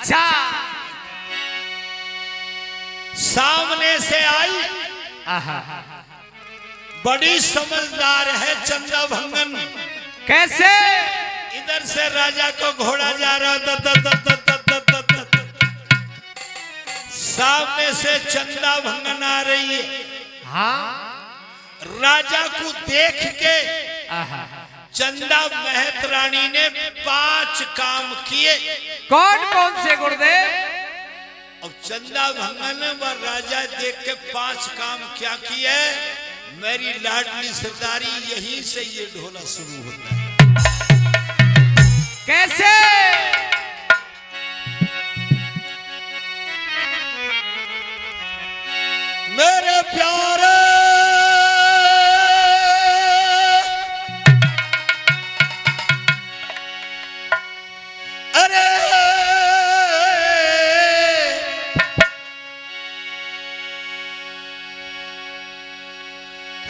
अच्छा सामने से आई, बड़ी समझदार है चंदा भंगन। कैसे? इधर से राजा को घोड़ा जा रहा था, सामने से चंदा भंगन आ रही है। हाँ राजा को देख के चंदा महत रानी ने 5 काम किए। कौन कौन से गुरुदेव? अब चंदा भंगन व राजा देख के 5 काम क्या किए? मेरी लाडली सरदारी, यहीं से ये ढोला शुरू होता है। कैसे? मेरे प्यारे अरे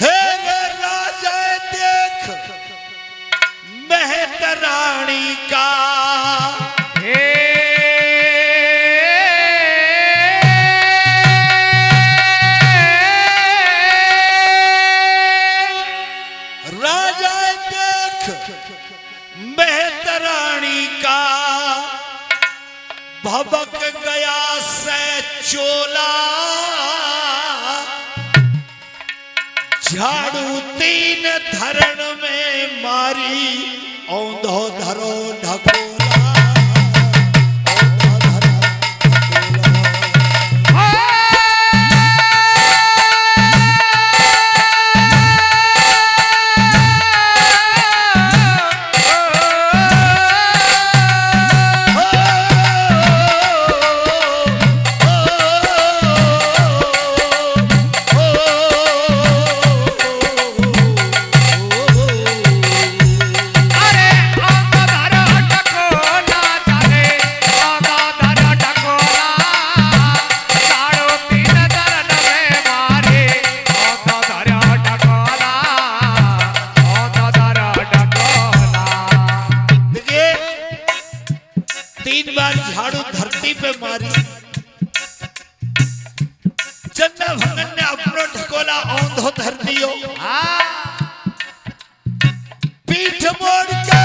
हे राजा देख महत रानी का, भबक गया से चोला, झाड़ू 3 धरण में मारी, औंधो धरो ढकोला। झाड़ू धरती पे मारी। चंदा भंगन ने अपनो ढकोला औंधो धर दियो, पीठ मोड़ के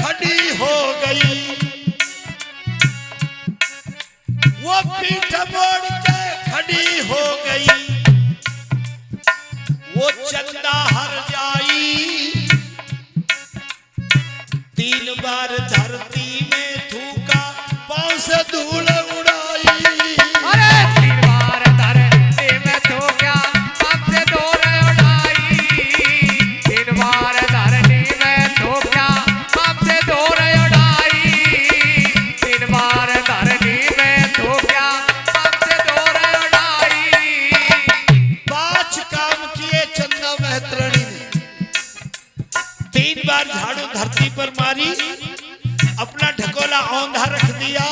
खड़ी हो गई। वो पीठ मोड़ के खड़ी हो गई। वो चंदा हर जाई, 3 बार धरती में थूका, पांव से धूल उड़ाई। अरे 3 बार धरती में थूका, पांव से धूल उड़ाई। 3 बार धरती में थूका, पांव से धूल उड़ाई। 3 बार धरती में थूका, पांव से धूल उड़ाई। 5 काम किए चंदा महत रानी ने। 3 बार झाड़ू धरती पर मारी, अपना ढकोला औंधा रख दिया,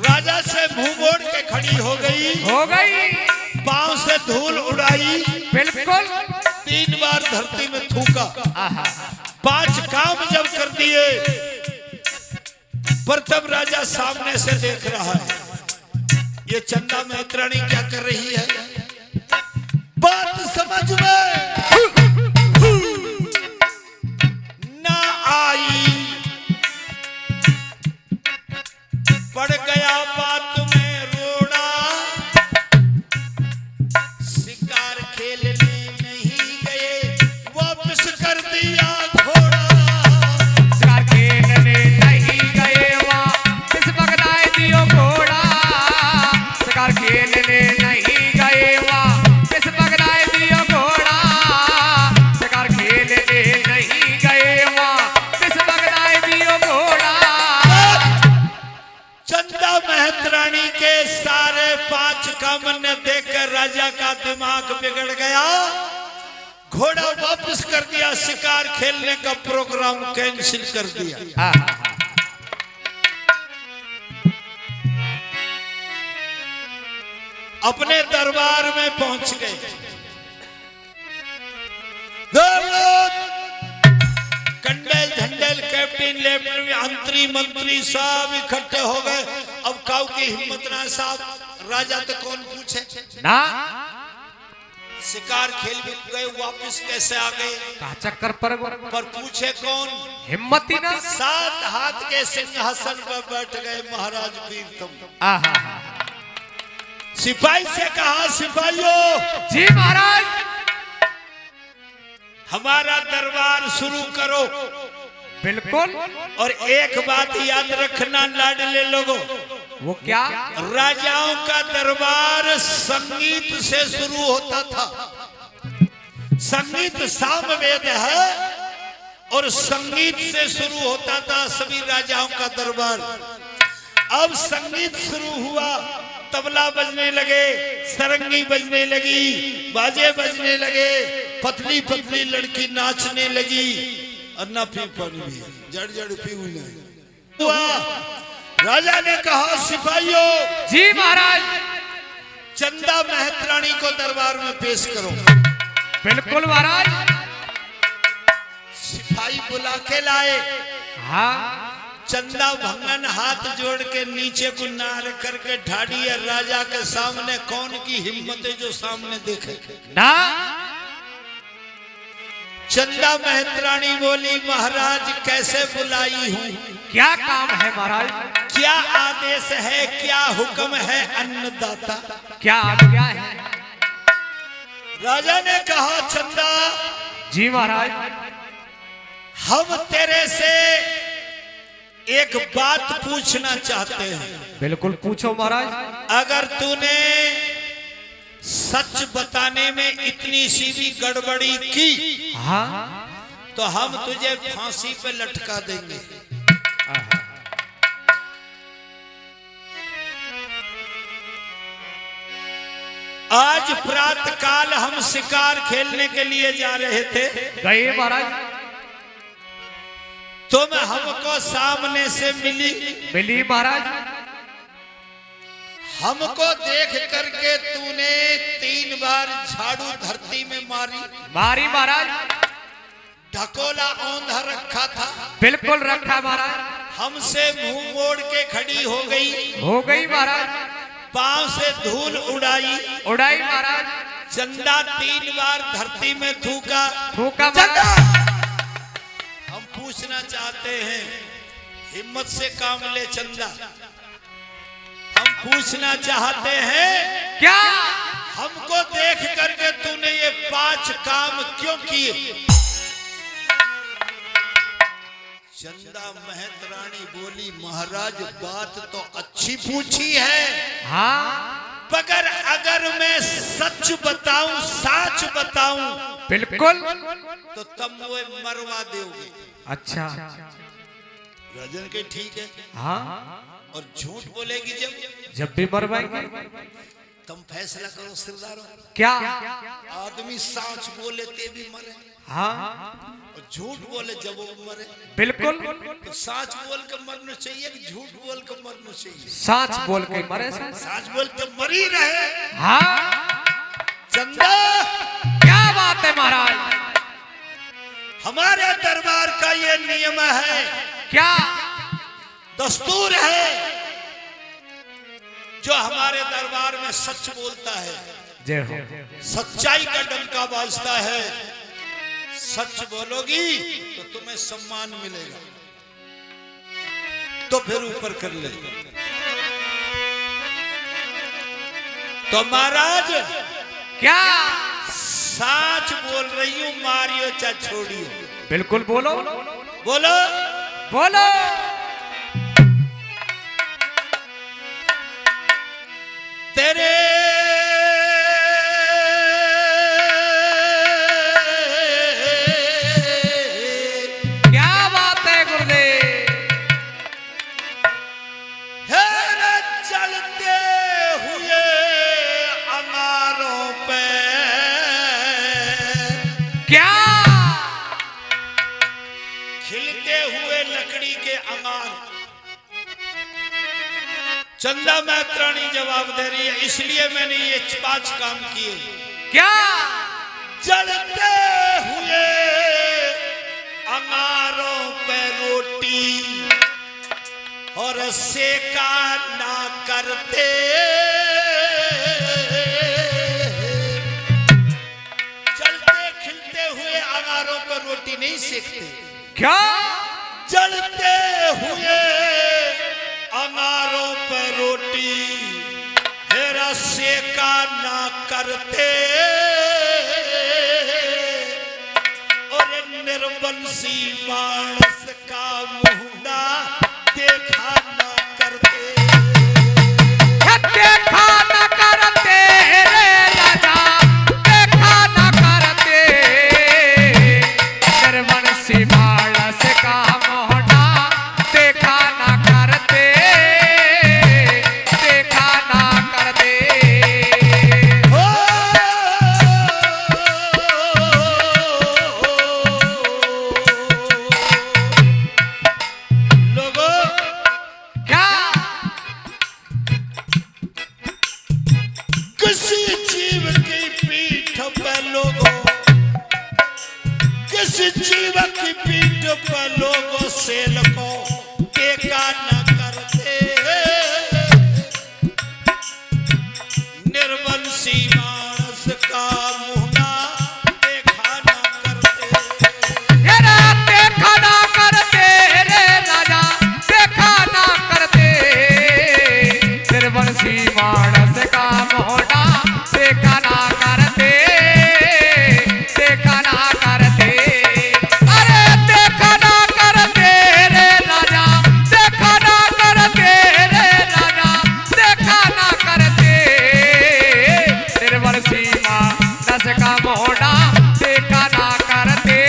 राजा से मुंह मोड़ के खड़ी हो गई। पांव से धूल उड़ाई, बिल्कुल। 3 बार धरती में थूका। 5 काम जब कर दिए, पर तब राजा सामने से देख रहा है, ये चंदा महत रानी क्या कर रही है। बात समझ में पड़ गया, बात में रोड़ा। शिकार खेलने नहीं गए, वापस कर दिया घोड़ा। शिकार खेलने नहीं गए, वापस पकड़ा दियो घोड़ा। शिकार खेलने नहीं गए, वापस पकड़ा दियो घोड़ा। शिकार खेलने नहीं गए, वापस पकड़ा दियो घोड़ा। चंदा महत रानी के सारे 5 काम ने देखकर राजा का दिमाग बिगड़ गया। घोड़ा वापस कर दिया, शिकार खेलने का प्रोग्राम कैंसिल कर दिया। अपने दरबार में पहुंच गए। कंडेल लेफ्टिनेंट लेफ्टिनेंट अंतरी मंत्री सब इकट्ठे हो गए। अब काऊ की हिम्मत ना साहब, राजा तो कौन पूछे ना, शिकार खेल भी गए, वापस कैसे आ गए, का चक्कर पर पूछे कौन, हिम्मत ही ना। 7 हाथ के सिंहासन पर बैठ गए महाराज वीरतम। आहा, सिपाही से कहा, सिपाहियों जी महाराज, हमारा दरबार शुरू करो। बिल्कुल। और एक बात याद रखना लाडले लोगों, वो क्या? राजाओं का दरबार संगीत से शुरू होता था। संगीत सामवेद है और संगीत से शुरू होता था सभी राजाओं का दरबार। अब संगीत शुरू हुआ, तबला बजने लगे, सरंगी बजने लगी, बाजे बजने लगे, पतली पतली लड़की नाचने लगी। और ना पी पानी भी जड़ जड़ पी हुई नहीं। राजा ने कहा, सिपाहियों जी महाराज, चंदा महतरानी को दरबार में पेश करो। बिल्कुल महाराज। सिपाही बुला के लाए। हाँ, चंदा भंगन हाथ जोड़ के नीचे को नार करके ढाड़ी है राजा के सामने। कौन की हिम्मत है जो सामने देखे ना। चंदा महतरानी बोली, महाराज कैसे बुलाई हूँ, क्या काम है महाराज, क्या आदेश है, क्या हुक्म है अन्नदाता, क्या आज्ञा है? राजा ने कहा, चंदा जी महाराज, हम तेरे से एक बात पूछना चाहते हैं। बिल्कुल पूछो महाराज। अगर तूने सच बताने में इतनी सी भी गड़बड़ी की, हाँ, तो हम तुझे फांसी पे लटका देंगे। आज प्रातः काल हम शिकार खेलने के लिए जा रहे थे, गए महाराज, तुम हमको सामने से मिली महाराज। हमको देख करके तूने 3 बार झाड़ू धरती में मारी महाराज। ढकोला औंधा रखा था, बिल्कुल रखा महाराज। हमसे मुंह मोड़ के खड़ी हो गई महाराज। पांव से धूल उड़ाई महाराज। चंदा 3 बार धरती में थूका महाराज। हम पूछना चाहते हैं, हिम्मत से काम ले चंदा, हम पूछना चाहते हैं, क्या हमको देख करके तूने ये 5 काम क्यों किए? चंदा महतरानी बोली, महाराज बात तो अच्छी पूछी है, हाँ, मगर अगर मैं सच बताऊं, साच बताऊं, बिल्कुल, तो तुम वो मरवा दोगे। अच्छा, राजन के ठीक है, हाँ, और झूठ बोलेगी जब भी मरवाएंगे। तुम फैसला करो सिरदारों, क्या? आदमी सांच बोले ते भी मरे, हाँ, और झूठ बोले जब वो मरे। बिल्कुल। तो सांच बोल के मरना चाहिए कि झूठ बोल के मरना चाहिए? सांच बोल के मरे। सांच बोल के मरी रहे। हाँ, चंदा क्या बात है महाराज, हमारे दरबार का ये नियम है, क्या दस्तूर है, जो हमारे दरबार में सच बोलता है, जय हो, सच्चाई का डंका बाजता है, सच बोलोगी तो तुम्हें सम्मान मिलेगा, तो फिर ऊपर कर ले। तो महाराज क्या सच बोल रही हूं, मारियो चा छोड़ियो। बिल्कुल बोलो, बोलो बोलो। तेरे क्या बात है गुरुदेव, हेरे चलते हुए अंगारों पे, क्या खिलते हुए लकड़ी के अंगार। चंदा महतरानी जवाब दे रही है, इसलिए मैंने ये 5 काम किए। क्या जलते हुए अंगारों पे रोटी और सेका ना करते, जलते खिलते हुए अंगारों पर रोटी नहीं सेकते। क्या? जलते हुए अंगारों पर रोटी हेरा सेका ना करते, और निर्बंसी मानस का मुहना देखा ना करते। देखा न करते रे राजा, देखा न करते, निर्बंसी मानस का मुहना देखा न करते, देखा न करते। लोगों क्या? किसी जीव की पीठ पर लोगों, किसी जीव की पीठ पर लोगों सेल को टेका न करते, निर्बंसी मानस का मुहना देखा न करते। हेरा देखा ना करते रे राजा, देखा ना करते, निर्बंसी मानस का मोहना देखा ना करते, देखा ना करते। अरे देखा ना करते रे राजा, देखा ना करते रे राजा, देखा ना करते, निर्बंसी मानस का मोहना देखा ना करते,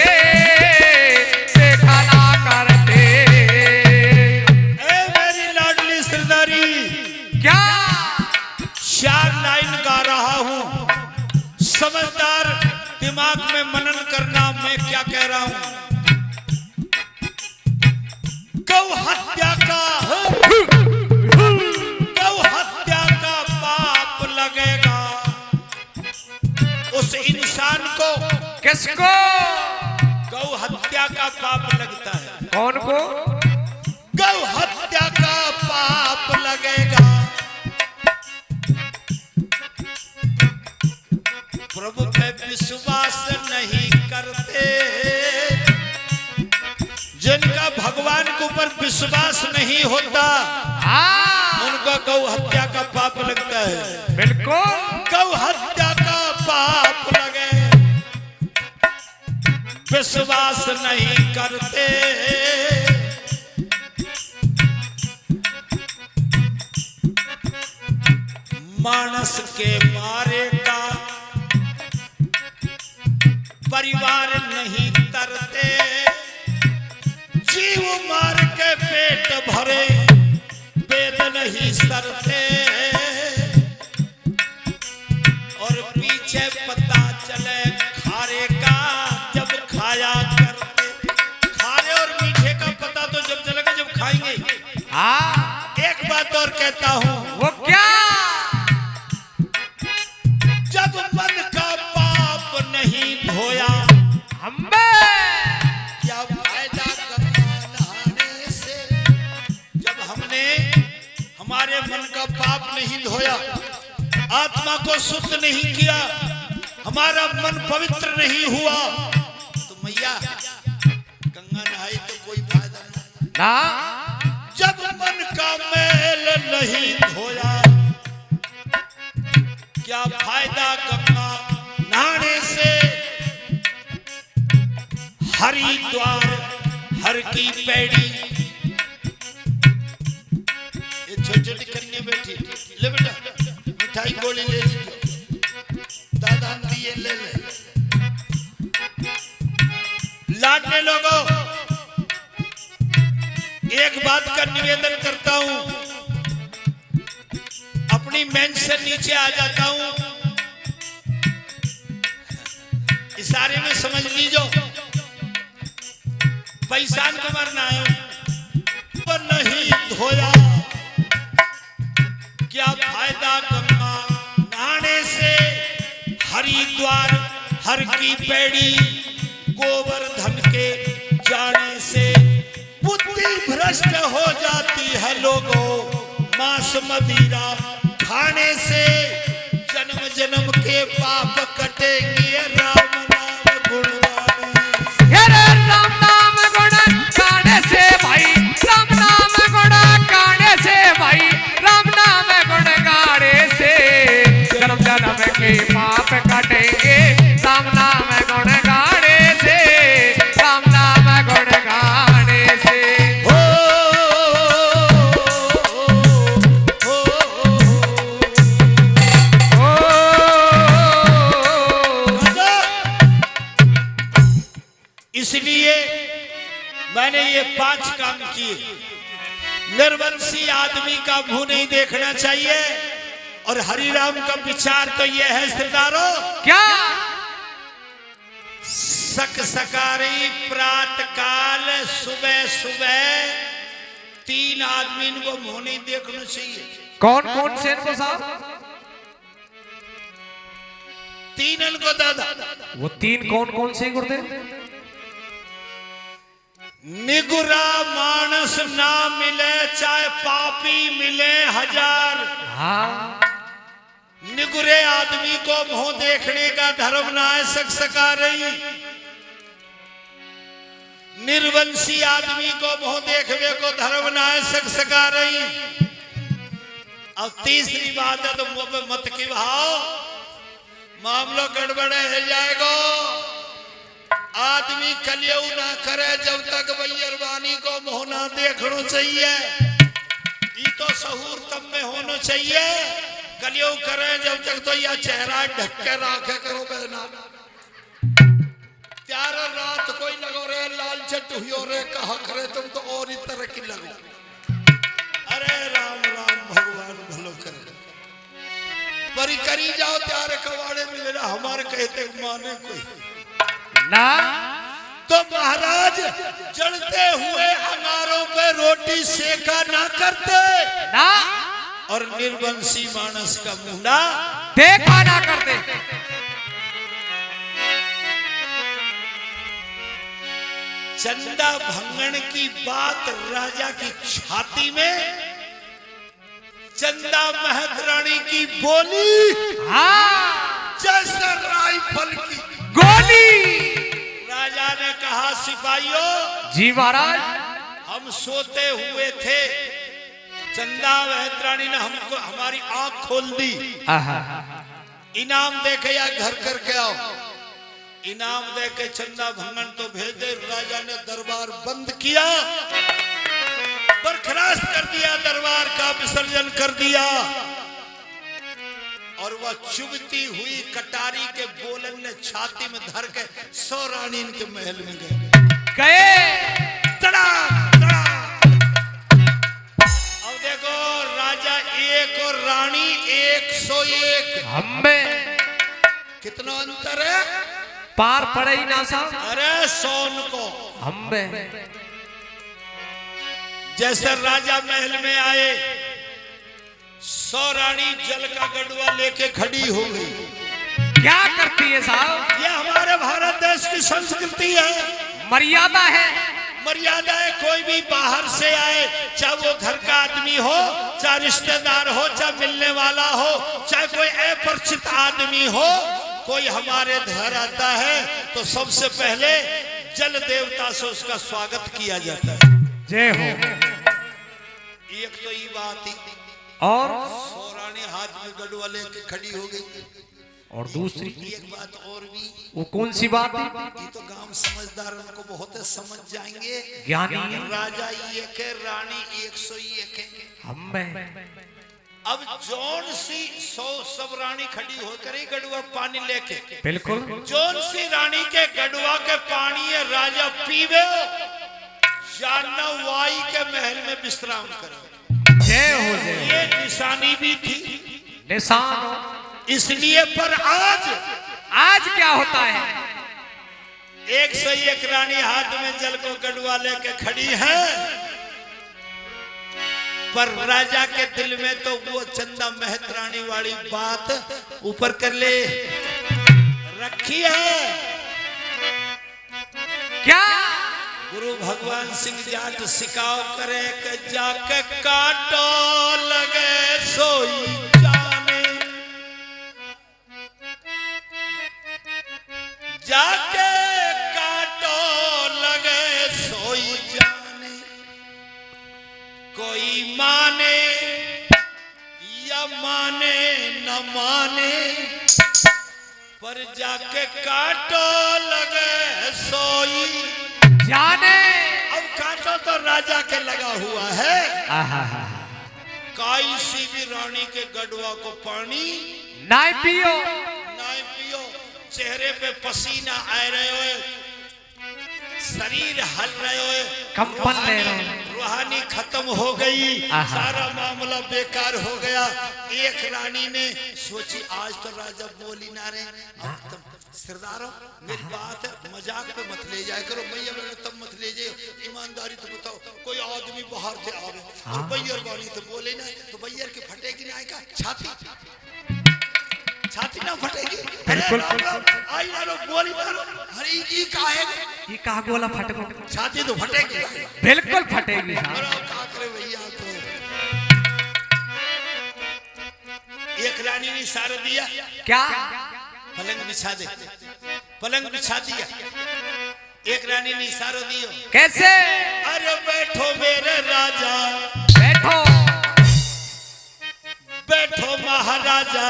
देखा ना करते। ए मेरी लाडली सरदारी, क्या? 4 लाइन गा रहा हूं, समझदार दिमाग में मनन करना मैं क्या कह रहा हूं। गौ हत्या का पाप लगेगा उस इंसान को। किसको? गौ हत्या का पाप लगता है, कौन को? गौ हत्या का पाप लगेगा। प्रभु पे विश्वास नहीं करते, जिनका भगवान के ऊपर विश्वास नहीं होता हाँ, उनका गौ हत्या का पाप लगता है। बिल्कुल। गौ हत्या का पाप लगे, विश्वास नहीं करते, मानस के मारे का परिवार नहीं तरते, जीव मार के पेट भरे वेद नहीं सरते, और पीछे पता चले खारे का जब खाया करते। खारे और मीठे का पता तो जब चलेगा जब खाएंगे। हाँ, एक बात और कहता हूं, वो क्या? जब मन का पाप नहीं धोया, हमें क्या फायदा गंगा नहाने से। जब हमने हमारे मन का पाप नहीं धोया, आत्मा को शुद्ध नहीं किया, हमारा मन पवित्र नहीं हुआ, तो मैया गंगा नहाई तो कोई फायदा नहीं ना। जब मन का मैल नहीं धोया, क्या फायदा गंगा नहाने से। हरिद्वार हर की पैड़ी, ये छोटी छोटी कन्या बैठी, ले बेटा मिठाई गोली ले लीजिए, दादा दिए ले ले। लाडले लोगों, एक बात का निवेदन करता हूं, अपनी बेंच से नीचे आ जाता हूं, इशारे में समझ लीजिए, पैसान को मरना है पर नहीं धोया, क्या फायदा गंगा नहाने से। हरिद्वार हर की पैड़ी, गोवर्धन के जाने से। बुद्धि भ्रष्ट हो जाती है लोगों मांस मदिरा खाने से, जन्म जन्म के पाप कटेंगे राम नाम गुण गाने। राम नाम गुण गाने से भाई, राम नाम गुण गाने से भाई, राम नाम गुण गाने से जन्म जन्म के पाप कटेंगे राम नाम गुण गाने से, राम नाम गुण गाने से। इसलिए मैंने ये 5 काम किए। निर्वंशी आदमी का मुंह नहीं देखना चाहिए। और हरिराम का विचार तो ये है सरदारों, क्या सक सकारी प्रात काल सुबह सुबह 3 आदमी को मुंह नहीं देखना चाहिए। कौन कौन से इनको साहब? 3 को दादा। वो 3 कौन कौन से गुरुदेव? निगुरा मानस ना मिले चाहे पापी मिले 1000। हाँ, निगुरे आदमी को मुंह देखने का धर्म ना है सक सका रही। निर्वंशी आदमी को मुंह देखने को धर्म ना है सक सका रही। अब तीसरी बात है तो मुंह पे मत की भाव, मामलो गड़बड़े हो जाएगा। आदमी कलियऊ ना करे जब तक भैरवानी को मुंह ना देखना चाहिए। ये तो सहूर तब में होना चाहिए। कलियऊ करे जब तक तो यह चेहरा ढक के रखे करो बहना। त्यार रात कोई लगो रे लाल चट हुई रे कहा करे तुम तो और ही तरह की लगो। अरे राम राम भगवान भलो करे। परी करी जाओ त्यारे कवाड़े में मेरा हमारे कहते माने कोई ना। तो महाराज जलते हुए अंगारों पे रोटी सेका ना करते ना, और निर्वंशी मानस का मुंडा देखा ना करते। चंदा भंगन की बात राजा की छाती में, चंदा महतरानी की बोली हाँ, जैसे राइफल की गोली। राजा ने कहा सिपाहियों जी महाराज, हम सोते हुए थे, चंदा महतरानी ने हमको हमारी आंख खोल दी। इनाम देके या घर करके आओ। इनाम देके चंदा भंगन तो भेज दे। राजा ने दरबार बंद किया, बरखलास कर दिया, दरबार का विसर्जन कर दिया। और वह चुभती हुई कटारी के बोलन ने छाती में धर के 100 रानी इनके महल में गए। तड़ाक तड़ाक। अब देखो राजा 1 और रानी 101। हमें कितना अंतर है? पार पड़े ही ना साहब। अरे 100 को हमें जैसे राजा महल में आए, 100 रानी जल का गड़ुआ लेके खड़ी हो गई। क्या करती है साहब? ये हमारे भारत देश की संस्कृति है, मर्यादा है। मर्यादा है। कोई भी बाहर से आए, चाहे वो घर का आदमी हो, चाहे रिश्तेदार हो, चाहे मिलने वाला हो, चाहे कोई अपरिचित आदमी हो, कोई हमारे घर आता है तो सबसे पहले जल देवता से उसका स्वागत किया जाता है। जय हो। एक तो ये बात ही, और 100 रानी हाथ में गड़ुआ लेके खड़ी हो गई। और दूसरी एक बात और भी, वो कौन सी बात है? ये तो गांव समझदार उनको बहुत समझ जाएंगे। ज्ञानी राजा 1 है, रानी 101 है। हमें अब जौन सी 100 सब रानी खड़ी होकर ही गड़ुआ पानी लेके, बिल्कुल जौन सी रानी के गड़ुआ के पानी है राजा पीवे, जानना वाई के महल में विश्राम करे। जय हो। जय ये निशानी भी थी, निशान। इसलिए पर आज क्या होता है? 101 रानी हाथ में जल को गड़ुआ लेके खड़ी है, पर राजा के दिल में तो वो चंदा महतरानी वाली बात ऊपर कर ले रखी है। क्या? गुरु भगवान सिंह जाट सिकाव करे के जाके काटो लगे सोई जाने, जाके काटो लगे सोई जाने। कोई माने या माने न माने, पर जाके काटो लगे सोई जाने। अब काटो तो राजा के लगा हुआ है। काई सी भी रानी के गड़वा को पानी ना पियो, ना पियो। चेहरे पे पसीना आ रहे हो, शरीर हल रहे हो, कंपन ले रहे हो, रूहानी खत्म हो गई, सारा मामला बेकार हो गया। एक रानी ने सोची आज तो राजा बोल ही ना रहे, अब तुम सरदारों मेरी बात है, मजाक पे मत ले जाया करो, भैया मैंने तब मत ले जाए, ईमानदारी तो बताओ। कोई आदमी बाहर से आवे और भैया बानी तो बोले ना, तो भैया की फटेगी ना का छाती, छाती ना फटेगी। बिल्कुल आई ना लो बोली ना लो, अरे ये का है, ये कहा गोला फटको, छाती तो फटेगी, बिल्कुल फटेगी। क्या करे भैया। तो एक रानी ने इशारा दिया, क्या? पलंग बिछा दे, पलंग बिछा दिया। एक रानी ने इशारा दिया, कैसे? अरे बैठो मेरे राजा, बैठो बैठो महाराजा,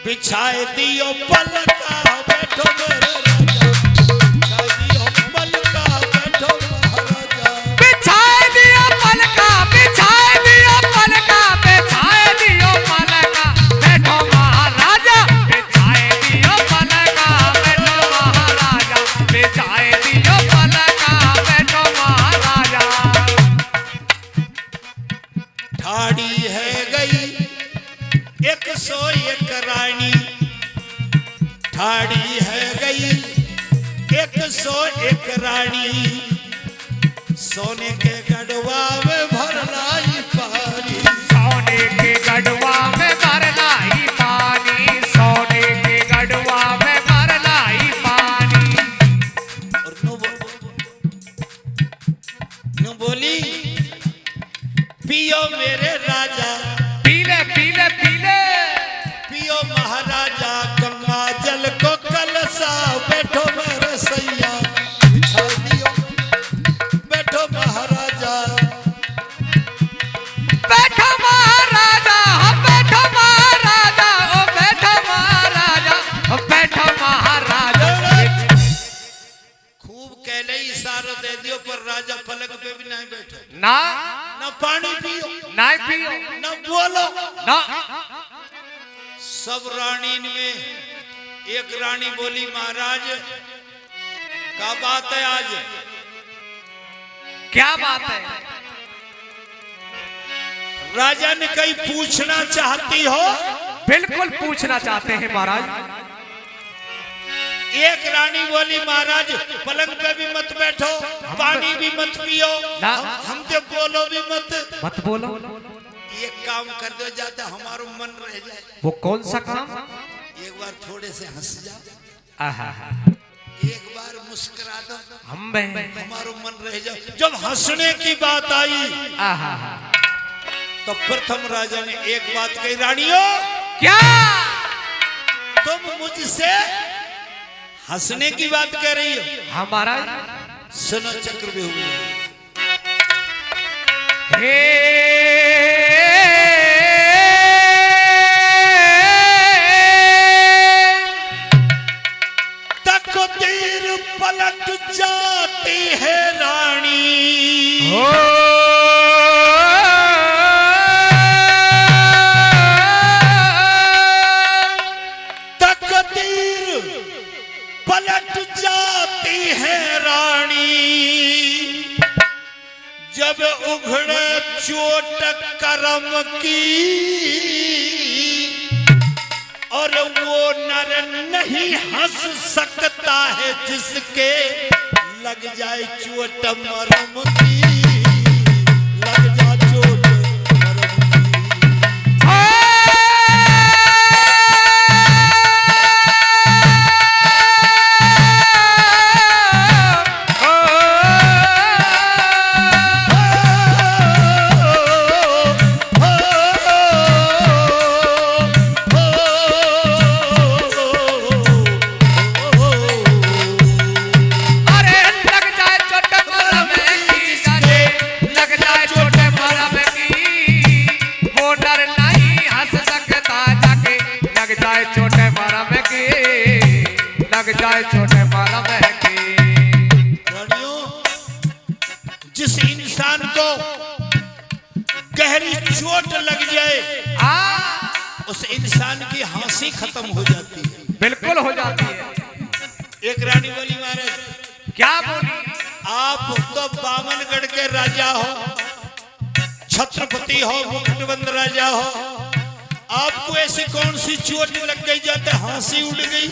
बिछाए दियो पलका, बैठो मेरे राजा, बिछाए दियो पलका, बैठो महाराजा, बिछाए दियो पलका, बिछाए दियो पलका, बिछाए दियो पलका, बैठो महाराजा, बिछाए दियो पलका, बैठो महाराजा, बिछाए दियो पलका, बैठो महाराजा। ठाड़ी है गई 101 रानी, ठाड़ी है गई 101 रानी, सोने के गढ़वा में भर लाई पानी, सोने के गढ़वा में भर लाई पानी, सोने के गढ़वा में भर लाई पानी। और नु बोली पियो मेरे राजा, पीले पीले पीले, पियो महाराजा, गंगा जल को कलसा, बैठो मेरे सैया, बिछा दियो, बैठो महाराजा, बैठो महाराजा, बैठो महाराजा, ओ बैठो महाराजा, ओ बैठो महाराजा। खूब कहले इशारा दे दियो, पर राजा पलंग पे भी नहीं बैठो, ना ना पानी पियो, ना पियो, ना बोलो। ना। सब रानी में एक रानी बोली, महाराज क्या बात है आज? क्या बात है? राजा ने कहीं पूछना चाहती हो? बिल्कुल पूछना चाहते हैं महाराज। एक रानी बोली, महाराज पलंग पे भी मत बैठो, पानी भी मत पियो, हमसे बोलो भी मत, मत बोलो। एक काम कर दो, जाते हमारो मन रह जाए। वो कौन सा काम? एक बार थोड़े से हंस जाओ, एक बार मुस्कुरा दो, हमारो मन रह जाए। जब हंसने की बात आई तो प्रथम राजा ने एक बात कही, रानियों क्या तुम मुझसे हंसने की बात कह रही हो? हमारा सुनो चक्रव्यूह। तकदीर पलट जाती है रानी, तकदीर पलट जाती है रानी, जब उघड़े चोट करम की, और वो नर नहीं हंस सकता है जिसके लग जाए चोट मरम की, लग जाए चोट मरम की। इंसान को गहरी चोट लग जाए, उस इंसान की हंसी खत्म हो जाती है। बिल्कुल हो जाती है। एक रानी बोली महाराज क्या बोली? आप तो बामनगढ़ के राजा हो, छत्रपति हो, मुकुटबंद राजा हो, आपको ऐसी कौन सी चोट लग गई जाते हंसी उड़ गई?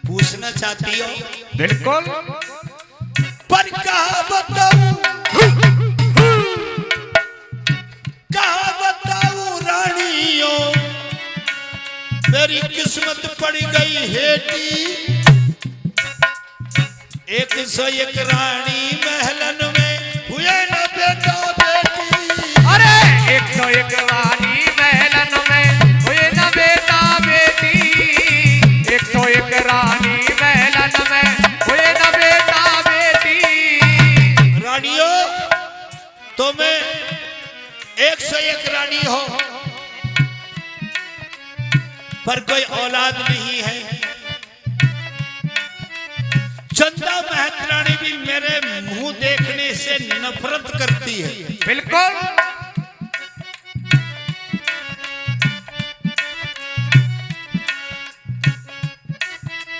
पूछना चाहती हो? बिल्कुल। पर कहा बताऊं रानियों, मेरी किस्मत पड़ गई हेटी। 101 रानी महलन में हुए न बेटा बेटी। अरे 101 रानी महलन में हुए न बेटा बेटी। 101 रानी महलन में हुए न बेटा बेटी। रानियों तुम्हें 101 रानी हो, पर कोई औलाद नहीं है। चंदा महतरानी भी मेरे मुंह देखने से नफरत करती है। बिल्कुल।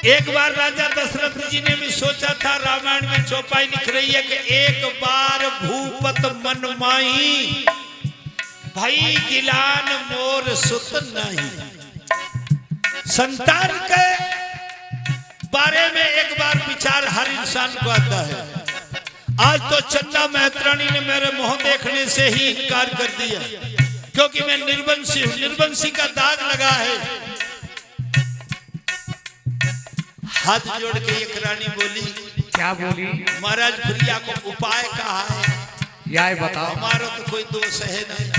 एक बार राजा दशरथ जी ने भी सोचा था, रामायण में चौपाई लिख रही है कि एक बार भूपत मन माही, भाई गिलान मोर सुत नहीं। संतान के बारे में एक बार विचार हर इंसान को आता है। आज तो चंदा महतरानी ने मेरे मुंह देखने से ही इनकार कर दिया, क्योंकि मैं निर्वंशी हूं, निर्वंशी का दाग लगा है। हाथ जोड़ के एक रानी बोली, क्या बोली? महाराज प्रिया को उपाय कहा है, यह बताओ। हमारा तो कोई दोष है नहीं।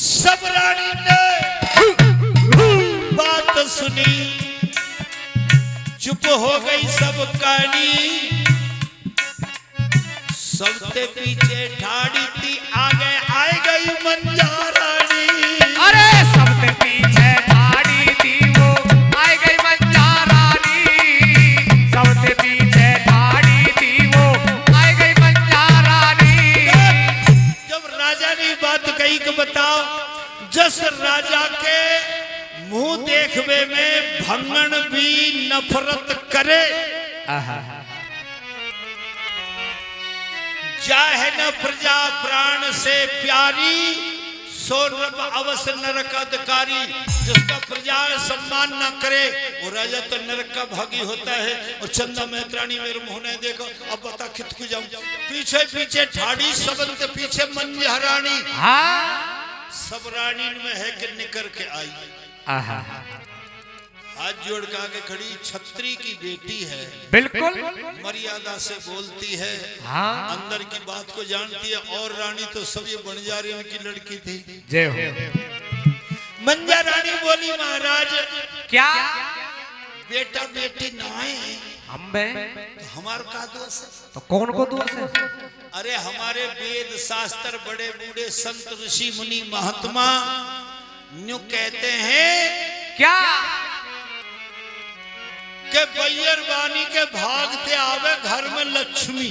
सब रानी ने बात सुनी, चुप हो गई सब कहानी। सबसे पीछे ठाड़ी थी, आगे आए गई मंजा रानी। अरे सबसे पीछे ठाड़ी थी वो, आए गई मंजा रानी। सबसे पीछे ठाड़ी थी वो, आए गई मंजा रानी। जब राजा ने बात कही कि बताओ, जस राजा के मुंह देखवे में भंगन भी नफरत करे, चाहे न प्रजा प्राण से प्यारी, सो नर अवश्य नरक अधिकारी। जिसका प्रजा सम्मान न करे वो राजा तो नरक का भागी होता है। और चंदा महतरानी मेरे मुंह नहीं देखो, अब बता खितकी जाऊं। पीछे पीछे ठाड़ी, सबंत पीछे मंजा रानी। सब रानी में है कि निकर के आई। हाथ जोड़ के आगे खड़ी, छत्री की बेटी है, बिल्कुल मर्यादा से बोलती है, हाँ। अंदर की बात को जानती है। और रानी तो सब ये बंजारी की लड़की थी। जय हो। मंजा रानी बोली, महाराज क्या बेटा बेटी ना है, हम बे तो हमारा का दोष है? तो कौन को दोष है? अरे हमारे वेद शास्त्र बड़े बूढ़े संत ऋषि मुनि महात्मा न्यू कहते हैं क्या कि बैयर बानी के भागते आवे घर में लक्ष्मी।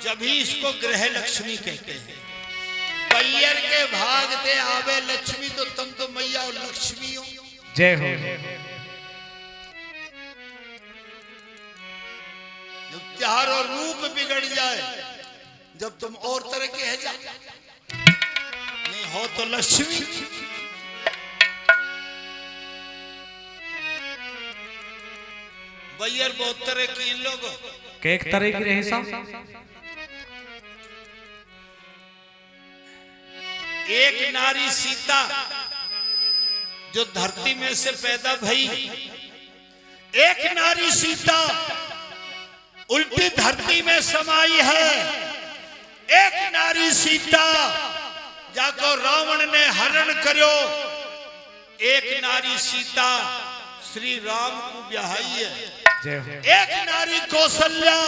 जब ही इसको ग्रह लक्ष्मी कहते हैं। बैयर के भागते आवे लक्ष्मी, तो तुम तो मैया और लक्ष्मी हो। जय हो। जब त्यार और रूप बिगड़ जाए, जब तुम और तरह के है नहीं हो तो लक्ष्मी। बैयर बहुत तरह की इन लोगों के एक तरह की रहे सब। एक नारी सीता जो धरती में से पैदा भई, एक नारी सीता उल्टी धरती में समाई है। एक नारी सीता जाको रावण ने हरण करो, एक नारी सीता श्री राम को ब्याही है। एक नारी कौशल्या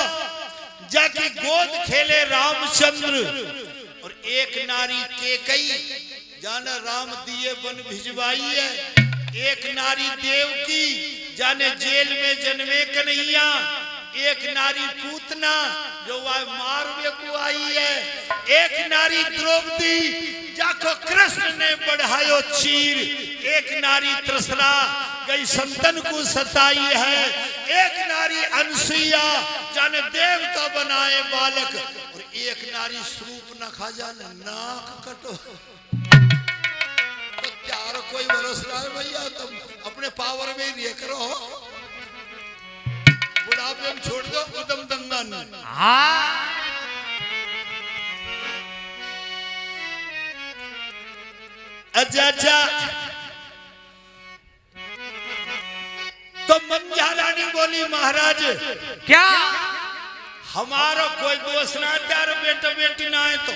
जाकी गोद खेले रामचंद्र, और एक नारी केकई जाने राम दिए बन भिजवाई है। एक नारी देवकी जाने जेल में जन्मे कन्हैया, एक नारी पूतना जो वह मारवे को आई है, एक नारी द्रौपदी जाको कृष्ण ने बढ़ायो चीर, एक नारी त्रसरा गई संतन को सताई है, एक नारी अनसुईया जाने देवता बनाए बालक, और एक नारी स्वरूप न खा जाने नाक कटो। तो प्यार कोई भरोसा है भैया, तुम अपने पावर में ही करो, बुढ़ापे में छोड़ दो उदम दंगन। हाँ अच्छा तो मंझा रानी बोली महाराज क्या हमारा कोई दोस्त ना प्यार बेटा बेटी ना है तो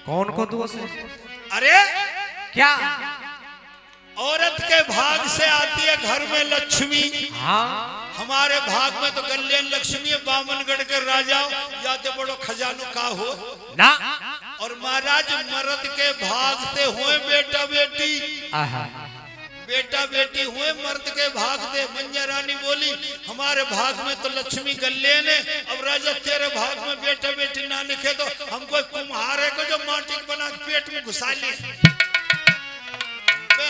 कौन को दोष है? अरे क्या औरत के भाग से आती है घर में लक्ष्मी। हाँ हमारे भाग में तो कल्याण लक्ष्मी बामनगढ़ के राजा या तो बड़ो खजानो का हो ना, और महाराज मर्द के भाग से हुए बेटा बेटी, बेटा बेटी हुए मर्द के भाग से। मंझा रानी बोली हमारे भाग में तो लक्ष्मी कल्याण है, अब राजा तेरे भाग में बेटा बेटी ना लिखे तो हमको कुम्हारे को जो माटी बना के पेट में घुसा ले,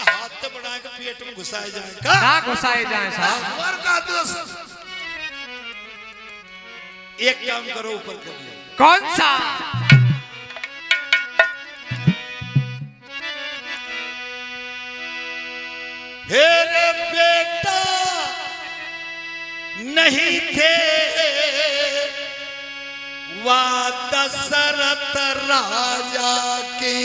हाथ से बना के पेट में घुसाए जाएगा ना घुसाए जाए साहब। एक काम करो ऊपर कर लो। कौन सा? मेरे बेटा नहीं थे वा दशरथ राजा की,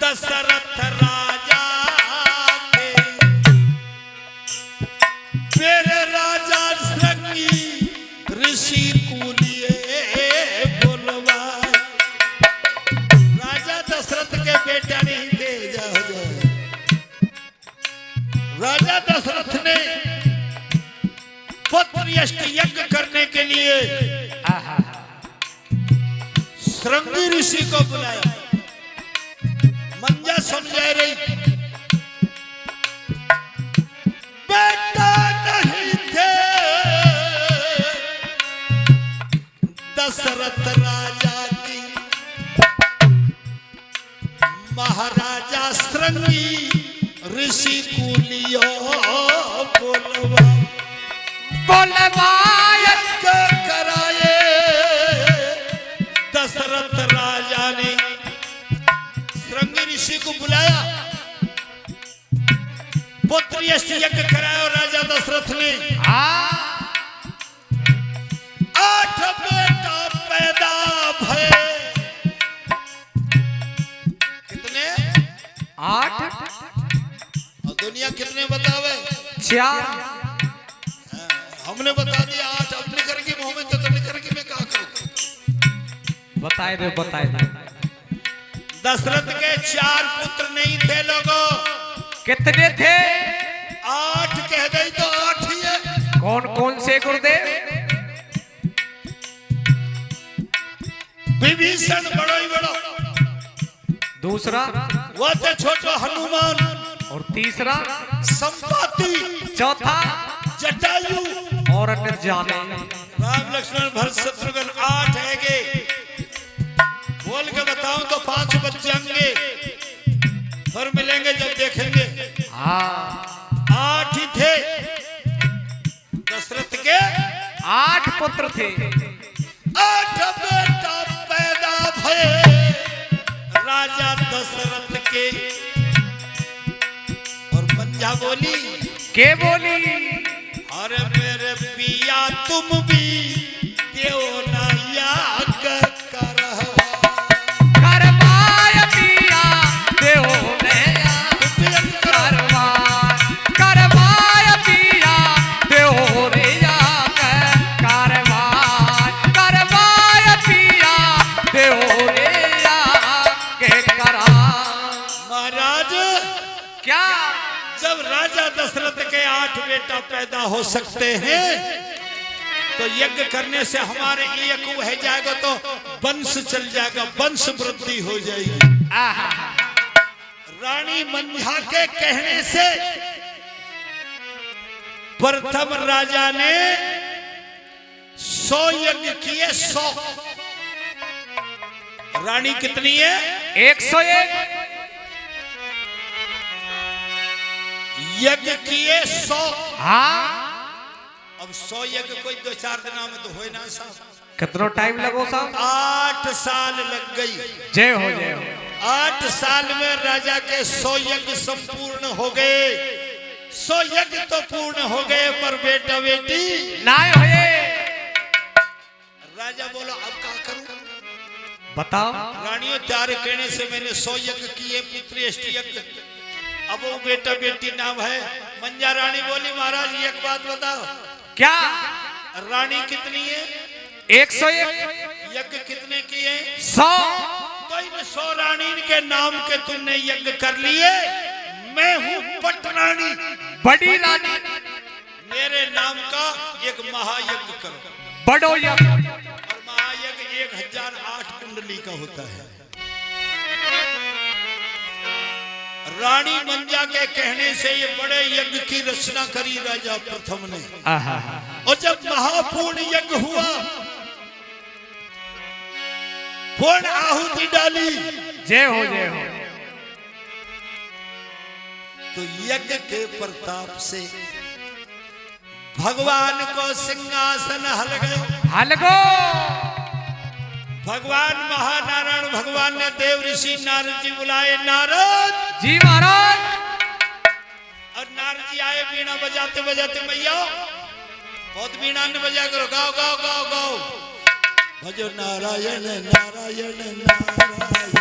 दशरथ राजा के मेरे राजा श्रृंगी ऋषि को लिए बोलवा, राजा दशरथ के बेटा नहीं दे जाओ। राजा दशरथ ने पुत्र यज्ञ करने के लिए श्रृंगी ऋषि को बुलाया। मंजा समझा रही बेटा नहीं थे दशरथ राजा की, महाराजा श्रृंगी ऋषि को लियो बोलवा, बोलवायत कराए दशरथ राजा ने श्रृंगी ऋषि को बुलाया, पुत्र यज्ञ कराया राजा दशरथ ने। 8 बेटा पैदा भये, कितने? 8 और दुनिया कितने बतावे? 4 हमने बता दिया 8। अपने घर की मुंह में तो निकर की मैं क्या करूं? बताए दे। दशरथ के 4 पुत्र नहीं थे लोगों। कितने थे? 8 कह दे तो 8 ही है। कौन कौन से गुरुदेव? विभीषण बड़ो ही बड़ो, दूसरा वो थे छोटो हनुमान, और तीसरा संपाति, चौथा जटायु और निर्जामे। राम लक्ष्मण भरत शत्रुघ्न 8 है गे। बोल के बताऊं तो 5 बच जाएंगे, पर मिलेंगे जब देखेंगे। 8 ही थे दशरथ के। 8 पुत्र थे। 8 बेटा पैदा भये राजा दशरथ के। और मंझा बोली के बोली? अरे मेरे पिया तुम भी देव ना याग करवाय पिया देव ने करवाय पिया देव रे करवाय पिया देव रे के करा। महाराज क्या? जब राजा दशरथ के 8 बेटा पैदा हो सकते हैं तो यज्ञ करने से हमारे एक हो जाएगा तो वंश चल जाएगा, वंश वृद्धि हो जाएगी। रानी मंझा के कहने से प्रथम राजा ने 100 यज्ञ किए। 100 रानी कितनी है? 101 यज्ञ किए 100। हाँ अब 100 यज्ञ कोई 2-4 दिनों में तो होए ना साहब। कितना टाइम लगो साहब? 8 साल लग गई। जय हो जय हो। 8 साल में राजा के 100 यज्ञ संपूर्ण हो गए। 100 यज्ञ तो पूर्ण हो गए पर बेटा बेटी नहीं हुए। राजा बोलो अब क्या करूं? बताओ। रानियों त्यार कहने से मैंने 100 यज्ञ किए, पुत्री अष्ट यज्ञ, अब वो बेटा बेटी नाम है। मंजा रानी बोली महाराज एक बात बताओ। क्या? रानी कितनी है? 101 यज्ञ कितने किए? 100। तो इन 100 रानी के नाम के तुमने यज्ञ कर लिए। मैं हूँ पटरानी, बड़ी रानी, मेरे नाम का एक महायज्ञ करो। बड़ो यज्ञ। और महायज्ञ 1008 कुंडली का होता है। रानी मंजा के कहने से ये बड़े यज्ञ की रचना करी राजा प्रथम ने। और जब महापूर्ण यज्ञ हुआ, पूर्ण आहुति डाली, जय हो जय हो, तो यज्ञ के प्रताप से भगवान को सिंहासन हल गए। हलगो। भगवान महानारायण भगवान ने देव ऋषि नारद जी बुलाए। नारद जी महाराज। और नारद जी आए बीणा बजाते बजाते। मैया बहुत बीणा ने बजा करो, गाओ गाओ गाओ गाओ। भजो नारायण नारायण नारायण,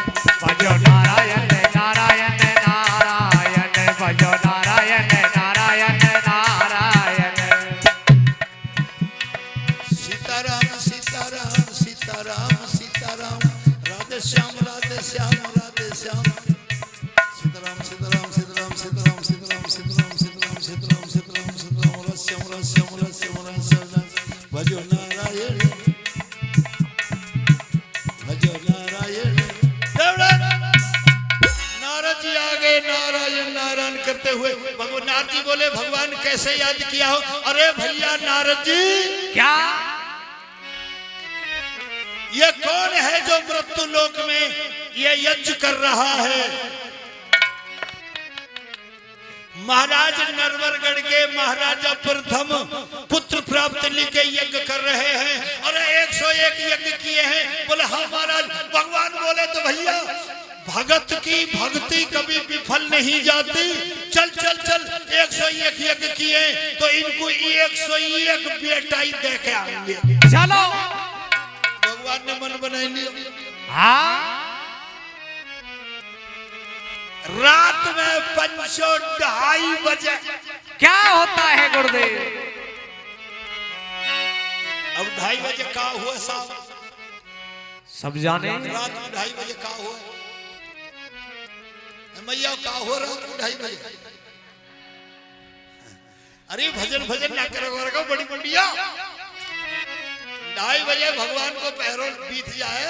भजो नारायण नारायण नारायण, भजो नारायण नारायण नारायण। सीताराम सीताराम सीताराम सीताराम, राधे श्याम राधे श्याम राधे श्याम। सीताराम सीताराम सीताराम सीताराम सीताराम सीताराम सीताराम सीताराम सीताराम सीताराम, रस्यम रस्यम रस्यम रस्यम। भजो नारायण भजो नारायण। नारद जी आ गए नारायण नारायण करते हुए। भगवान नारद जी बोले भगवान कैसे याद किया हो? अरे भैया नारद जी, क्या? ये कौन है जो मृत्यु लोक में ये यज्ञ कर रहा है? महाराज नरवरगढ़ के महाराजा प्रथम पुत्र प्राप्त लेके यज्ञ कर रहे हैं और 101 यज्ञ किए हैं। बोले हाँ महाराज। भगवान बोले तो भैया भगत की भक्ति कभी विफल नहीं जाती। चल चल चल 101 यज्ञ किए तो इनको 101 बेटा ही दे के आएंगे। चलो। भगवान ने मन बना लिया। हाँ। रात में 2:30 बजे क्या होता है गुरुदेव? अब 2:30 बजे का हुआ साहब? सब जाने। रात में 2:30 बजे का हुआ? मैया का हो रात में 2:30 बजे? अरे भजन भजन ना करो बड़ी मंडिया। 2:30 बजे भगवान को पैरों बीत जाए,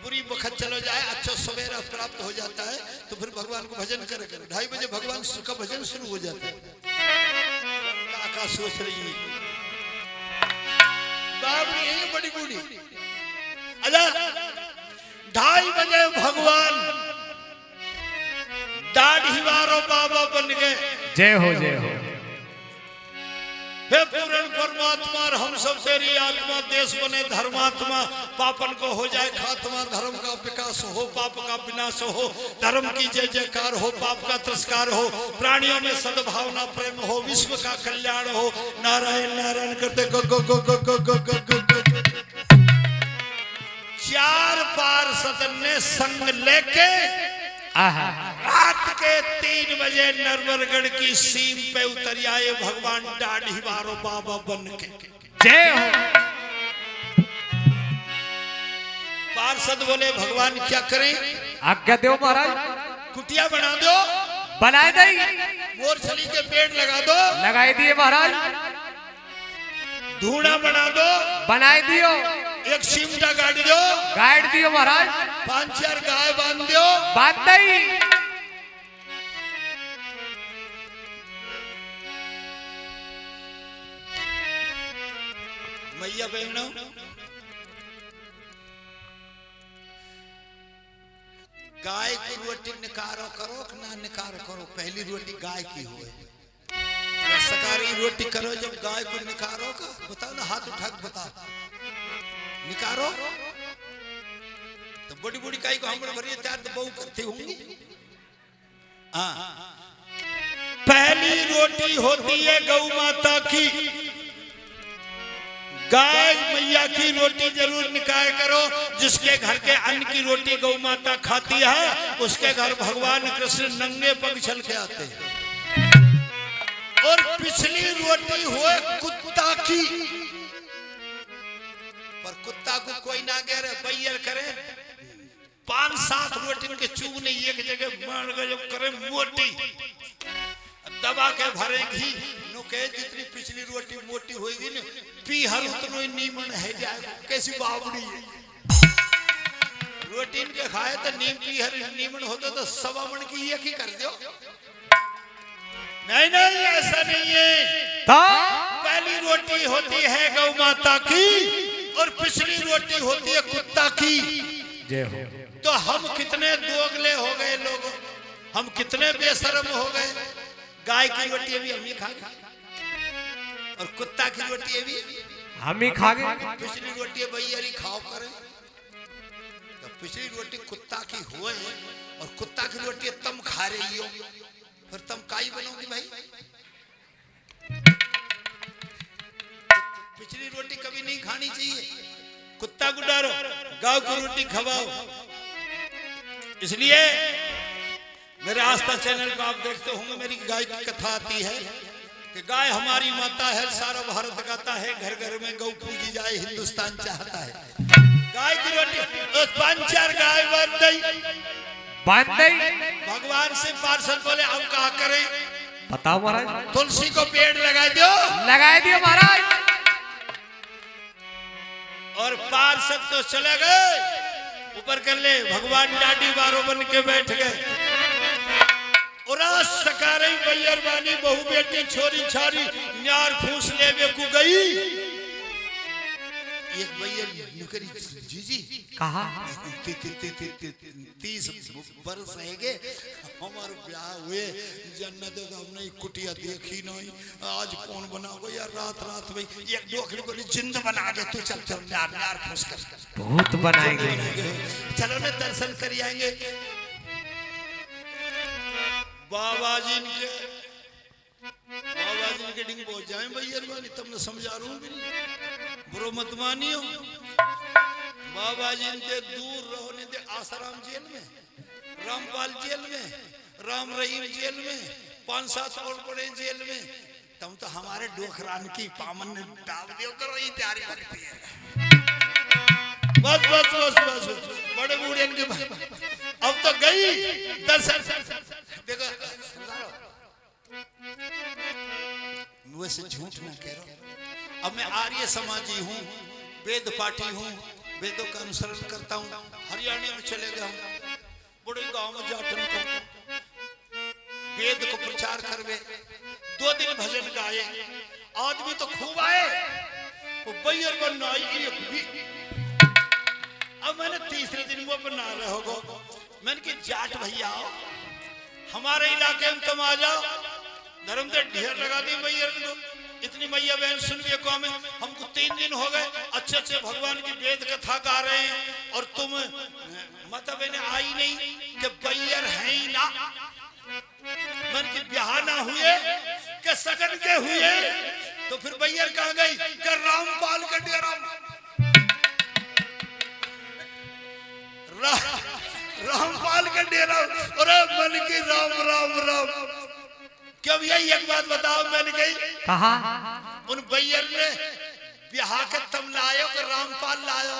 बुरी बखत चलो जाए, अच्छा सवेरा प्राप्त हो जाता है तो फिर भगवान को भजन करे। 2:30 बजे भगवान का भजन शुरू हो जाता है। काका सोच रही है बाबरी है बड़ी बूढ़ी। अच्छा 2:30 बजे भगवान दाढ़ी वारो बाबा बन गए। जय हो जय हो। हे पूर्ण परमात्मा, हम सब तेरी आत्मा, देश बने धर्मात्मा, पापन को हो जाए खात्मा, धर्म का विकास हो, पाप का विनाश हो, धर्म की जय जयकार हो, पाप का तिरस्कार हो, प्राणियों में सद्भावना प्रेम हो, विश्व का कल्याण हो। नारायण नारायण करते गो गो गो गो गो गो गो गो गो। 4 पार्षद ने संग लेके रात के 3 बजे नरवरगढ़ की सीम पे उतर आए भगवान दाढ़ी वारो बाबा बन के। जय हो। पार्षद बोले भगवान क्या करें? आज्ञा दो महाराज। कुटिया बना दो। बनाए दई मोरछली के पेड़ लगा दो, लगाई दिए महाराज। धूना बना दो, बनाए दियो। एक सिमटा गाड़ी दो, गाइड दियो महाराज। 5-4 गाय बांध दो, बात दई मैया बहनों गाय की रोटी निकारो करो कि ना निकारो करो, पहली रोटी गाय की होए। सकारी रोटी करो जब गाय को निकारो का बताओ ना, हाथ उठा के बताओ निकारो। तो बड़ी बड़ी गाय को हम भरिए तैयार तो बहु करते होंगे। हाँ, पहली रोटी होती है गौ माता की। गाय मैया की रोटी जरूर निकाय करो। जिसके घर के अन्न की रोटी गौ माता खाती है उसके घर भगवान कृष्ण नंगे पग चल के आते हैं। और पिछली रोटी हुए कुत्ता की, पर कुत्ता को कोई ना कह रहे बैयर करे। 5-7 रोटी के चूगने एक जगह मार गजब करे मोटी दबा के भरेगी नुके। जितनी पिछली रोटी मोटी होगी ना पीहर उतना ही नीमन है जाएगा। कैसी बावड़ी है रोटी इनके खाए तो नीम पीहर नीमन होता तो 1.25 मन की एक ही कर दो। नहीं नहीं ऐसा नहीं है। तो पहली रोटी होती है गौ माता की और पिछली रोटी होती है कुत्ता की। जय हो। तो हम कितने दोगले हो गए लोग, हम कितने बेशर्म हो गए। गाय की रोटी भी हम ही खा गए और कुत्ता की रोटी भी हम ही खा गए। पिछली रोटी भैया खाओ करें। तो पिछली रोटी कुत्ता की हुए और कुत्ता की रोटी तुम खा रही हो, फिर तुम काई बनोगी भाई। पिछली रोटी कभी नहीं खानी चाहिए। कुत्ता को डालो, गांव की रोटी खवाओ। इसलिए मेरे आस्था चैनल को आप देखते होंगे, मेरी गाय की कथा आती है कि गाय हमारी माता है। सारा भारत गाता है, घर घर में गौ पूजी जाए, हिंदुस्तान चाहता है। गाय की रोटी 5-4 गाय बांध दई। भगवान से पार्षद बोले अब क्या करें बताओ महाराज। तुलसी को पेड़ लगा दो, लगाए दियो महाराज। और पार्षद तो चले गए ऊपर कर ले। भगवान डाडी बारो बन के बैठ गए और सकारे बैयर बानी बहु बेटी छोरी छारी न्यार फूस लेवे को गई। एक बैयर नुकरी जीजी कहा 30 बरस रहेंगे हमारे ब्याह हुए जन्नत हमने कुटिया देखी नहीं। आज कौन बनाओगे यार रात रात में एक डोखरी बोली जिंद बना दे तू। चल चल न्यार न्यार फूस कर भूत बनाएंगे। चलो ना दर्शन कर आएंगे। बाबा जी के डिंग पहुंच जाए भैया बानी तुमने समझा रू बुरो मत मानियो। बाबा जी के दूर रहो नहीं दे। आसाराम जेल में, रामपाल जेल में, राम रहीम जेल में, 5-7 और बड़े जेल में। तुम तो हमारे डोखरान की पामन ने डाल दियो करो ये तैयारी लगती है। बस बस बस बस बड़े बूढ़े इनके अब तो गई दर्शन। देखो मुझे से झूठ ना कह रहा। अब मैं आर्य समाजी हूँ, वेद पाठी हूँ, वेदों का अनुसरण करता हूँ। हरियाणा में चले गया हूँ, बड़े गांव में जाटन को वेद को प्रचार करवे। 2 दिन भजन गाए, आदमी तो खूब आए। वो बैयर बनना एक भी। अब मैंने तीसरे दिन वो बना रहे हो मैंने कि जाट भैया हमारे इलाके में तुम आ जाओ। धर्म से ढेर लगा दी मैया को। इतनी मैया बहन सुन भी को हमें हमको 3 दिन हो गए अच्छे अच्छे भगवान की वेद कथा गा रहे हैं और तुम मतलब इन्हें आई नहीं कि बैयर है ही ना। मन की ब्याह ना हुए कि सगन के हुए तो फिर बैयर कहाँ गई कि रामपाल का डेरा। रामपाल का डेरा। और मन की राम राम राम। क्यों यही एक बात बताओ मैंने कही कहा उन बैयर ने ब्याह के तुम लायो कि रामपाल लायो।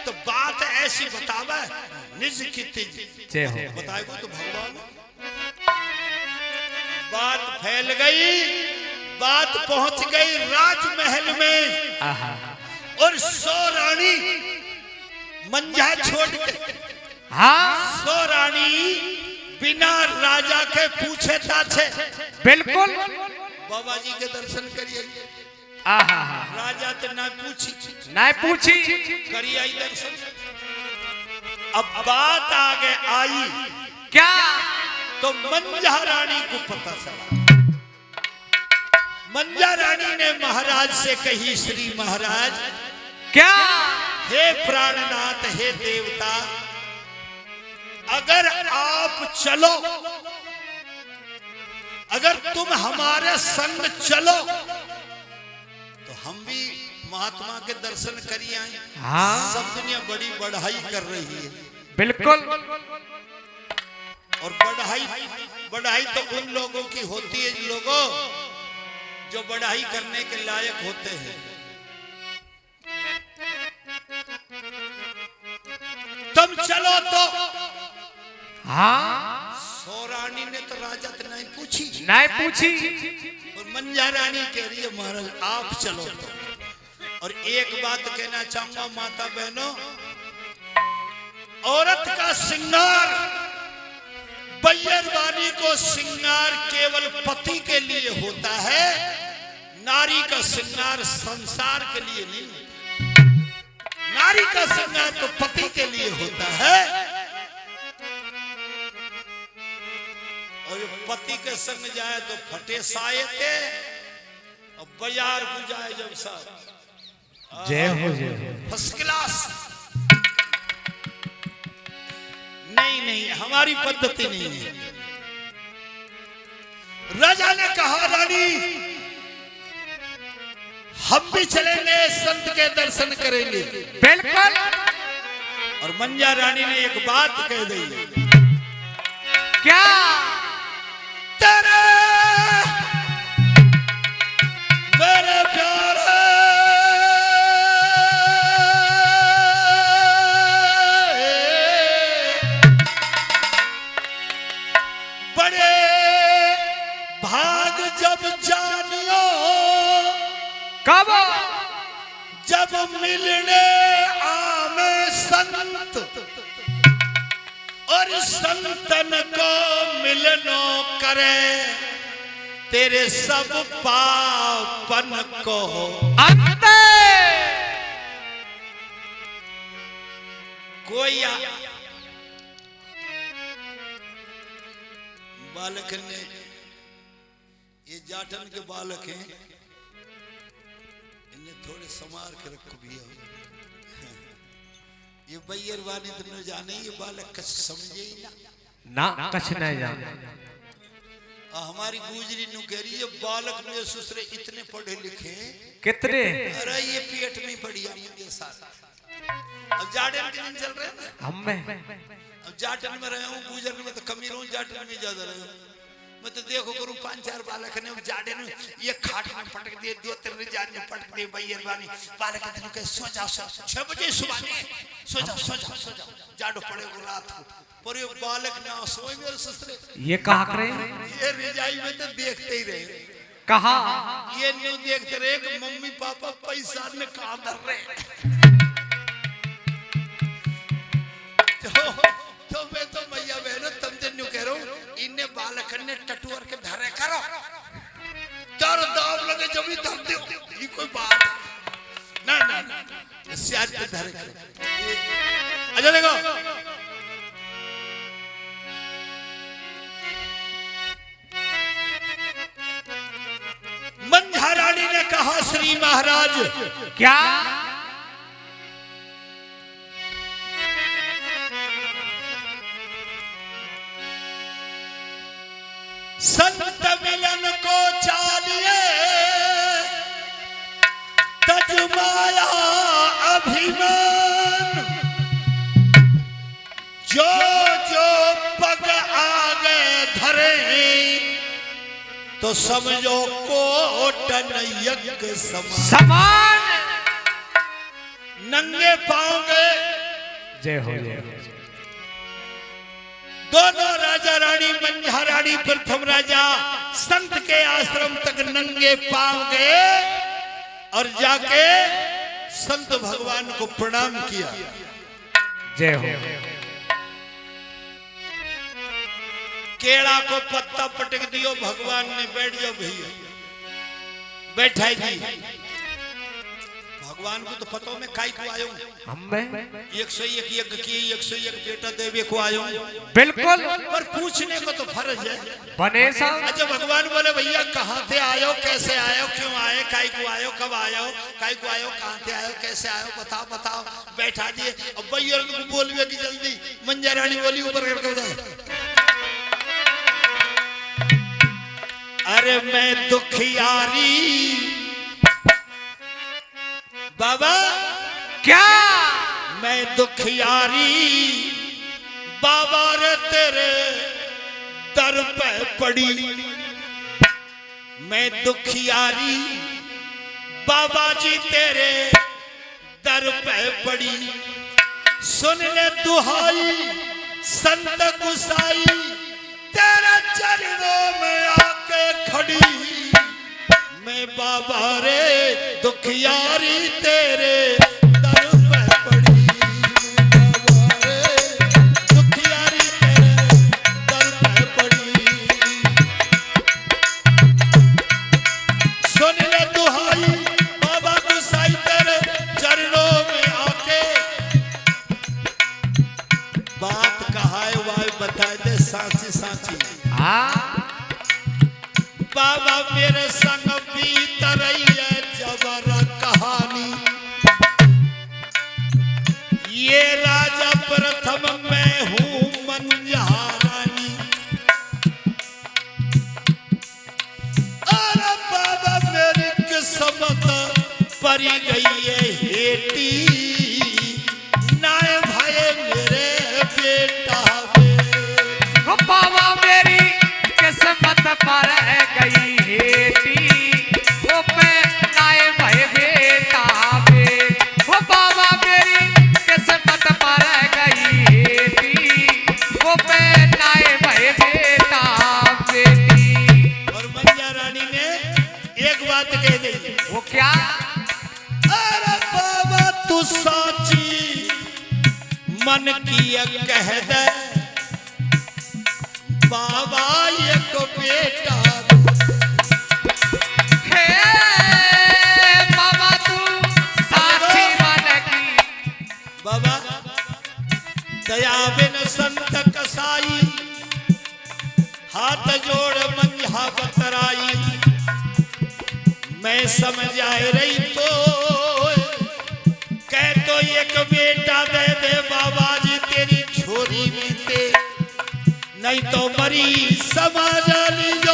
तो बात ऐसी बतावे निज की तिज जय हो। बताएगो तो भगवान। बात फैल गई, बात पहुंच गई राजमहल में। आहा। और 100 रानी मंजा छोड़ के, हाँ 100 रानी बिना राजा के पूछे ताछे बिल्कुल बाबा जी के दर्शन करिए। आहा। राजा तो ना पूछी, नहीं पूछी, करिए आई दर्शन। अब बात आगे आई क्या तो मंजा रानी को पता चला। मंजा रानी ने महाराज से कही, श्री महाराज क्या? हे प्राणनाथ, हे देवता, अगर आप चलो, अगर तुम हमारे संग चलो तो हम भी महात्मा के दर्शन करिए आए। हाँ सब दुनिया बड़ी बढ़ाई कर रही है। बिल्कुल। और बढ़ाई तो उन लोगों की होती है लोगों जो बढ़ाई करने के लायक होते हैं। तुम चलो तो। हाँ 100 रानी ने तो राजा तो नहीं पूछी, नहीं पूछी, और मंजा रानी कह रही है महाराज आप चलो तो। और एक बात कहना चाहूंगा माता बहनों, औरत का श्रृंगार, बैयरबानी को श्रृंगार केवल पति के लिए होता है, नारी का श्रृंगार संसार के लिए नहीं होता। नारी का श्रृंगार तो पति के लिए होता है। और पति के संग जाए तो फटे साये थे, और बाजार को जाए जब साहब जय हो जय हो। First class. नहीं हमारी पद्धति नहीं है। राजा ने कहा रानी हम भी चलेंगे, संत के दर्शन करेंगे। बिल्कुल। और मंजा रानी ने एक बात कह दी, क्या? तेरे मेरे प्यारे बड़े भाग जब जानियो, कब? जब मिलने आमे संत, और संतन को मिलनो करे, तेरे सब पापन को अंते। कोई बालक ने, ये जाटन के बालक हैं, इन्हें थोड़े समार के रखो भैया। ये बैयरबानी तो न जाने, ये बालक कछ समझे ही ना कछ नहीं जाने। हमारी गुजरी नु कह रही है बालक में सुसरे इतने पढ़े लिखे कितने? अरे ये पेट में पड़ी मेरे साथ। अब जाटन के दिन चल रहे हैं ना, अब जाटन में रहे हूँ, गुजर में तो कमी रहूं, जाटन में ज्यादा रहे हूँ। मैं तो देखो करूं 5-4 बालक ने जाड़े में ये खाट में पटक दिए, 2-3 जान में पटक दिए बैयरबानी। बालक कहते हैं सो जाओ 6 बजे सुबह में सो जाओ जाड़ो पड़ेगा रात को। पर ये बालक ना सोए मेरे ससुरे, ये कहा करे, ये रिजाई में तो देखते ही रहे। कहा ये न्यू देखते रहे कि मम्मी पापा पैसा ने कहा धर रहे। तो मैं तो मैया बहनों तुमसे न्यू कह रहा हूँ, इन्हें बालक ने टटुअर के धरे करो, दर दाव लगे जब भी धर दो, ये कोई बात ना सियाज के धरे करो। अच्छा देखो, मंझा रानी ने कहा श्री महाराज क्या? संत मिलन को चालिए तजमाया अभिमान, जो जो पग आगे धरे तो समझो कोटन यज्ञ समान। समान नंगे पाँव गए जय हो जय हो। दोनों राजा रानी मंझा रानी प्रथम राजा संत के आश्रम तक नंगे पांव गए और जाके संत भगवान को प्रणाम किया। जय हो। केड़ा को पत्ता पटक दियो भगवान ने, बैठ जाओ भैया, बैठाई जी। भगवान को तो पता में काई को आयो हमें 101 यज्ञ किए, 101 बेटा देवे को आयो, बिल्कुल, पर पूछने को तो फर्ज है बने साहब। अच्छा भगवान बोले भैया कहाँ थे आयो, कैसे आयो, क्यों आए, काई को आयो, कब आयो, काई को आयो, कहाँ थे आयो, कैसे आयो, बताओ बताओ। बैठा दिए। अब भैया को बोलिए कि जल्दी। मंझा रानी बोली ऊपर करके बता, अरे मैं दुखियारी बाबा, क्या मैं दुखियारी बाबा रे तेरे दर पे पड़ी। मैं दुखियारी बाबा जी तेरे दर पे पड़ी। सुन ले दुहाई संत गुसाई, तेरे चरणों में आके खड़ी। मैं बाबा रे दुखियारी तेरे दर पे पड़ी। मैं बाबा रे दुखियारी तेरे दर पे पड़ी। सुन ले दुहाई बाबा गुसाई, तेरे चरणों में आके। बात कहा है वाय बता दे सांची सांची। हाँ बाबा मेरे संग बीत रही है जबर कहानी। ये राजा प्रथम मैं हूँ मंझा रानी। अरे बाबा मेरी किस्मत परी गई है हेटी। नाय भाई मेरे बेटा ओ बाबा मेरी किस्मत पर गई हेटी, ओ पे नाए भाई बेटा बे। ओ बाबा मेरी किस्मत पर गई हेटी, ओ पे नाए भाई बेटा बेटी। और मंझा रानी ने एक बात कह दी। वो क्या? अरे बाबा तू साची मन की कह दे, बाबा एक बेटा। हे बाबा तू साची मन की। बाबा दया बिन संत कसाई, हाथ जोड़ मंझा बतराई। मैं समझ आए रही तो कह तो एक बेटा दे दे बाबा जी तेरी छोरी बीते, नहीं तो मरी समाज ली जो